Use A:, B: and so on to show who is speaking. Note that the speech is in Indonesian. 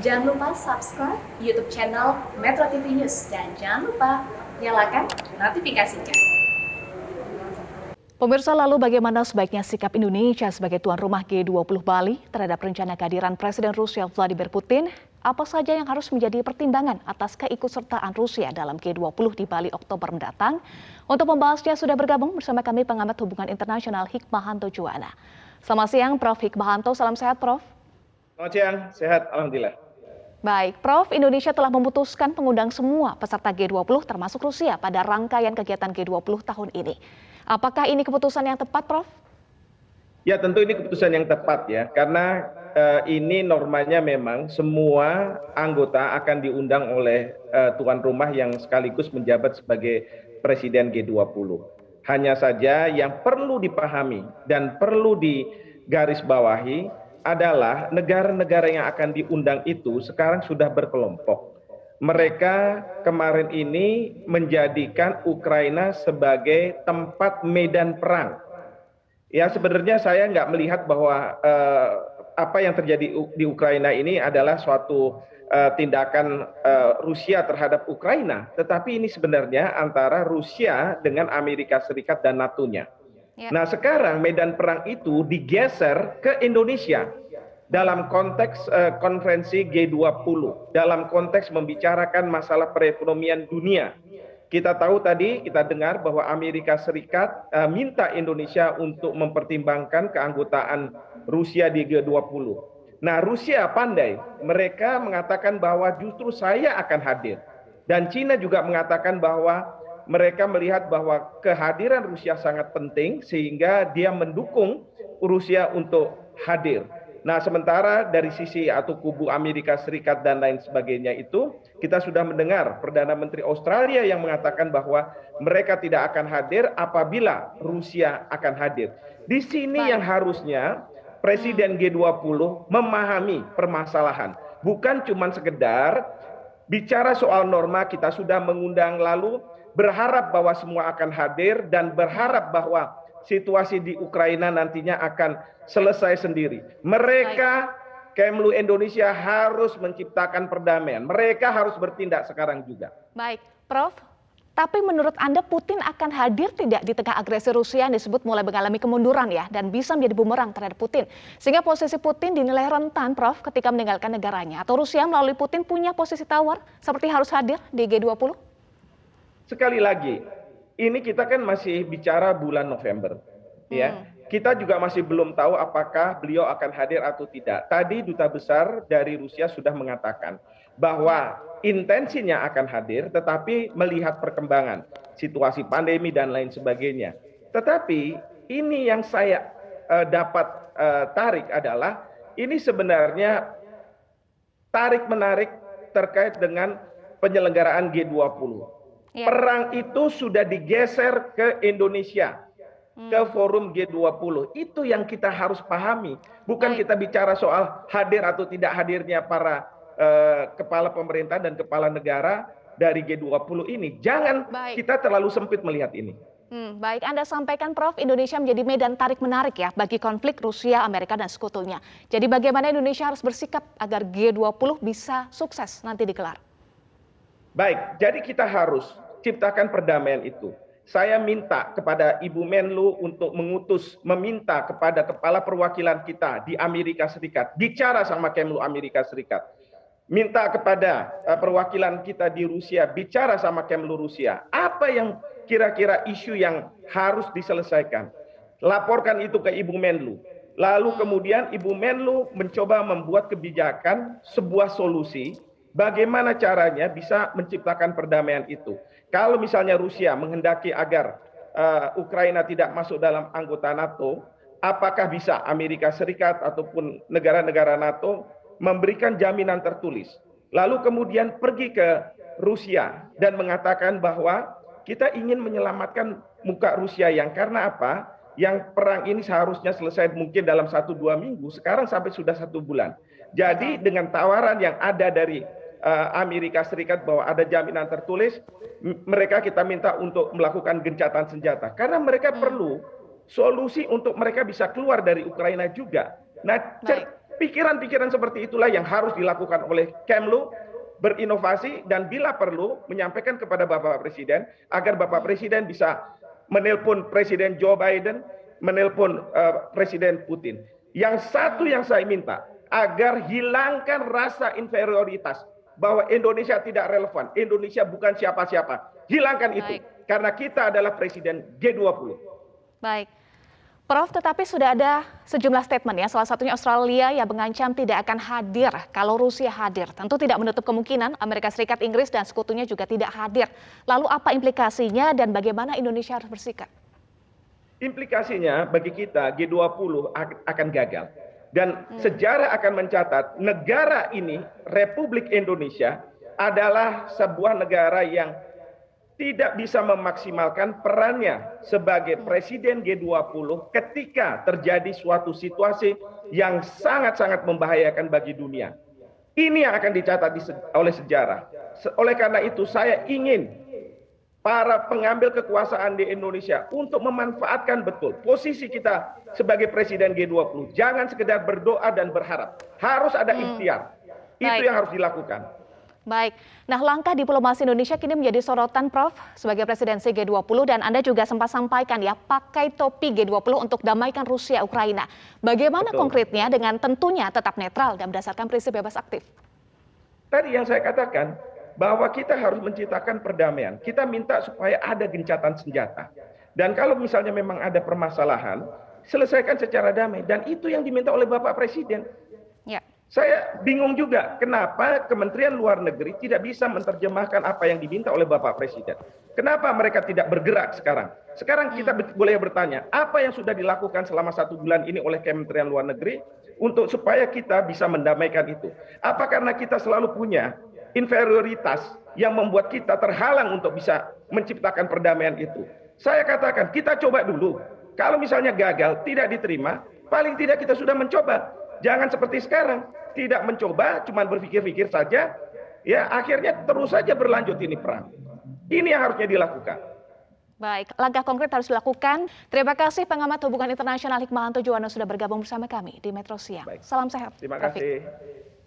A: Jangan lupa subscribe YouTube channel Metro TV News dan jangan lupa nyalakan notifikasinya.
B: Pemirsa, lalu bagaimana sebaiknya sikap Indonesia sebagai tuan rumah G20 Bali terhadap rencana kehadiran Presiden Rusia Vladimir Putin? Apa saja yang harus menjadi pertimbangan atas keikutsertaan Rusia dalam G20 di Bali Oktober mendatang? Untuk membahasnya sudah bergabung bersama kami pengamat hubungan internasional Hikmahanto Juwana. Selamat siang Prof. Hikmahanto, salam sehat Prof.
C: Selamat siang, sehat Alhamdulillah.
B: Baik, Prof, Indonesia telah memutuskan mengundang semua peserta G20 termasuk Rusia pada rangkaian kegiatan G20 tahun ini. Apakah ini keputusan yang tepat, Prof?
C: Ya, tentu ini keputusan yang tepat ya, karena ini normanya memang semua anggota akan diundang oleh tuan rumah yang sekaligus menjabat sebagai Presiden G20. Hanya saja yang perlu dipahami dan perlu digarisbawahi adalah negara-negara yang akan diundang itu sekarang sudah berkelompok. Mereka kemarin ini menjadikan Ukraina sebagai tempat medan perang. Ya, sebenarnya saya nggak melihat bahwa apa yang terjadi di Ukraina ini adalah suatu tindakan Rusia terhadap Ukraina, tetapi ini sebenarnya antara Rusia dengan Amerika Serikat dan NATO-nya. Ya. Nah, sekarang medan perang itu digeser ke Indonesia dalam konteks konferensi G20, dalam konteks membicarakan masalah perekonomian dunia. Kita tahu tadi, kita dengar bahwa Amerika Serikat minta Indonesia untuk mempertimbangkan keanggotaan Rusia di G20. Nah, Rusia pandai, mereka mengatakan bahwa justru saya akan hadir. Dan Cina juga mengatakan bahwa mereka melihat bahwa kehadiran Rusia sangat penting sehingga dia mendukung Rusia untuk hadir. Nah, sementara dari sisi atau kubu Amerika Serikat dan lain sebagainya itu, kita sudah mendengar Perdana Menteri Australia yang mengatakan bahwa mereka tidak akan hadir apabila Rusia akan hadir. Di sini yang harusnya Presiden G20 memahami permasalahan. Bukan cuma sekedar bicara soal norma, kita sudah mengundang lalu berharap bahwa semua akan hadir dan berharap bahwa situasi di Ukraina nantinya akan selesai sendiri. Mereka, Kemlu Indonesia harus menciptakan perdamaian. Mereka harus bertindak sekarang juga.
B: Baik, Prof. Tapi menurut Anda Putin akan hadir tidak di tengah agresi Rusia yang disebut mulai mengalami kemunduran ya dan bisa menjadi bumerang terhadap Putin. Sehingga posisi Putin dinilai rentan, Prof, ketika meninggalkan negaranya. Atau Rusia melalui Putin punya posisi tawar seperti harus hadir di G20?
C: Sekali lagi, ini kita kan masih bicara bulan November, ya. Kita juga masih belum tahu apakah beliau akan hadir atau tidak. Tadi Duta Besar dari Rusia sudah mengatakan bahwa intensinya akan hadir, tetapi melihat perkembangan situasi pandemi dan lain sebagainya. Tetapi ini yang saya dapat tarik adalah ini sebenarnya tarik-menarik terkait dengan penyelenggaraan G20. Ya. Perang itu sudah digeser ke Indonesia, ke forum G20. Itu yang kita harus pahami. Bukan kita bicara soal hadir atau tidak hadirnya para kepala pemerintah dan kepala negara dari G20 ini. Jangan kita terlalu sempit melihat ini.
B: Baik, Anda sampaikan Prof, Indonesia menjadi medan tarik-menarik ya bagi konflik Rusia, Amerika, dan sekutunya. Jadi bagaimana Indonesia harus bersikap agar G20 bisa sukses nanti digelar?
C: Baik, jadi kita harus ciptakan perdamaian itu. Saya minta kepada Ibu Menlu untuk meminta kepada kepala perwakilan kita di Amerika Serikat, bicara sama Kemlu Amerika Serikat. Minta kepada perwakilan kita di Rusia, bicara sama Kemlu Rusia. Apa yang kira-kira isu yang harus diselesaikan? Laporkan itu ke Ibu Menlu. Lalu kemudian Ibu Menlu mencoba membuat kebijakan, sebuah solusi, bagaimana caranya bisa menciptakan perdamaian itu. Kalau misalnya Rusia menghendaki agar Ukraina tidak masuk dalam anggota NATO, apakah bisa Amerika Serikat ataupun negara-negara NATO memberikan jaminan tertulis? Lalu kemudian pergi ke Rusia dan mengatakan bahwa kita ingin menyelamatkan muka Rusia yang karena apa? Yang perang ini seharusnya selesai mungkin dalam 1-2 minggu, sekarang sampai sudah 1 bulan. Jadi dengan tawaran yang ada dari Amerika Serikat bahwa ada jaminan tertulis, mereka kita minta untuk melakukan gencatan senjata. Karena mereka perlu solusi untuk mereka bisa keluar dari Ukraina juga. Nah, pikiran-pikiran seperti itulah yang harus dilakukan oleh Kemlu, berinovasi dan bila perlu menyampaikan kepada Bapak Presiden agar Bapak Presiden bisa menelpon Presiden Joe Biden, menelpon Presiden Putin. Yang satu yang saya minta, agar hilangkan rasa inferioritas bahwa Indonesia tidak relevan, Indonesia bukan siapa-siapa. Hilangkan itu, karena kita adalah Presiden G20.
B: Baik. Prof, tetapi sudah ada sejumlah statement ya, salah satunya Australia yang mengancam tidak akan hadir kalau Rusia hadir. Tentu tidak menutup kemungkinan Amerika Serikat, Inggris, dan sekutunya juga tidak hadir. Lalu apa implikasinya dan bagaimana Indonesia harus bersikap?
C: Implikasinya bagi kita G20 akan gagal. Dan sejarah akan mencatat negara ini, Republik Indonesia, adalah sebuah negara yang tidak bisa memaksimalkan perannya sebagai Presiden G20 ketika terjadi suatu situasi yang sangat-sangat membahayakan bagi dunia. Ini yang akan dicatat oleh sejarah. Oleh karena itu saya ingin para pengambil kekuasaan di Indonesia untuk memanfaatkan betul posisi kita sebagai Presiden G20. Jangan sekedar berdoa dan berharap. Harus ada ikhtiar. Itu yang harus dilakukan.
B: Baik, nah langkah diplomasi Indonesia kini menjadi sorotan Prof sebagai presidensi G20 dan Anda juga sempat sampaikan ya pakai topi G20 untuk damaikan Rusia Ukraina. Bagaimana konkretnya dengan tentunya tetap netral dan berdasarkan prinsip bebas aktif?
C: Tadi yang saya katakan bahwa kita harus menciptakan perdamaian. Kita minta supaya ada gencatan senjata. Dan kalau misalnya memang ada permasalahan, selesaikan secara damai dan itu yang diminta oleh Bapak Presiden.
B: Ya.
C: Saya bingung juga kenapa Kementerian Luar Negeri tidak bisa menerjemahkan apa yang diminta oleh Bapak Presiden. Kenapa mereka tidak bergerak sekarang? Sekarang kita boleh bertanya, apa yang sudah dilakukan selama 1 bulan ini oleh Kementerian Luar Negeri untuk supaya kita bisa mendamaikan itu? Apa karena kita selalu punya inferioritas yang membuat kita terhalang untuk bisa menciptakan perdamaian itu? Saya katakan, kita coba dulu. Kalau misalnya gagal, tidak diterima, paling tidak kita sudah mencoba. Jangan seperti sekarang, tidak mencoba, cuma berpikir-pikir saja, ya akhirnya terus saja berlanjut ini perang. Ini yang harusnya dilakukan.
B: Baik, langkah konkret harus dilakukan. Terima kasih pengamat hubungan internasional Hikmahanto Juwana sudah bergabung bersama kami di Metro Siang.
C: Baik.
B: Salam sehat.
C: Terima kasih.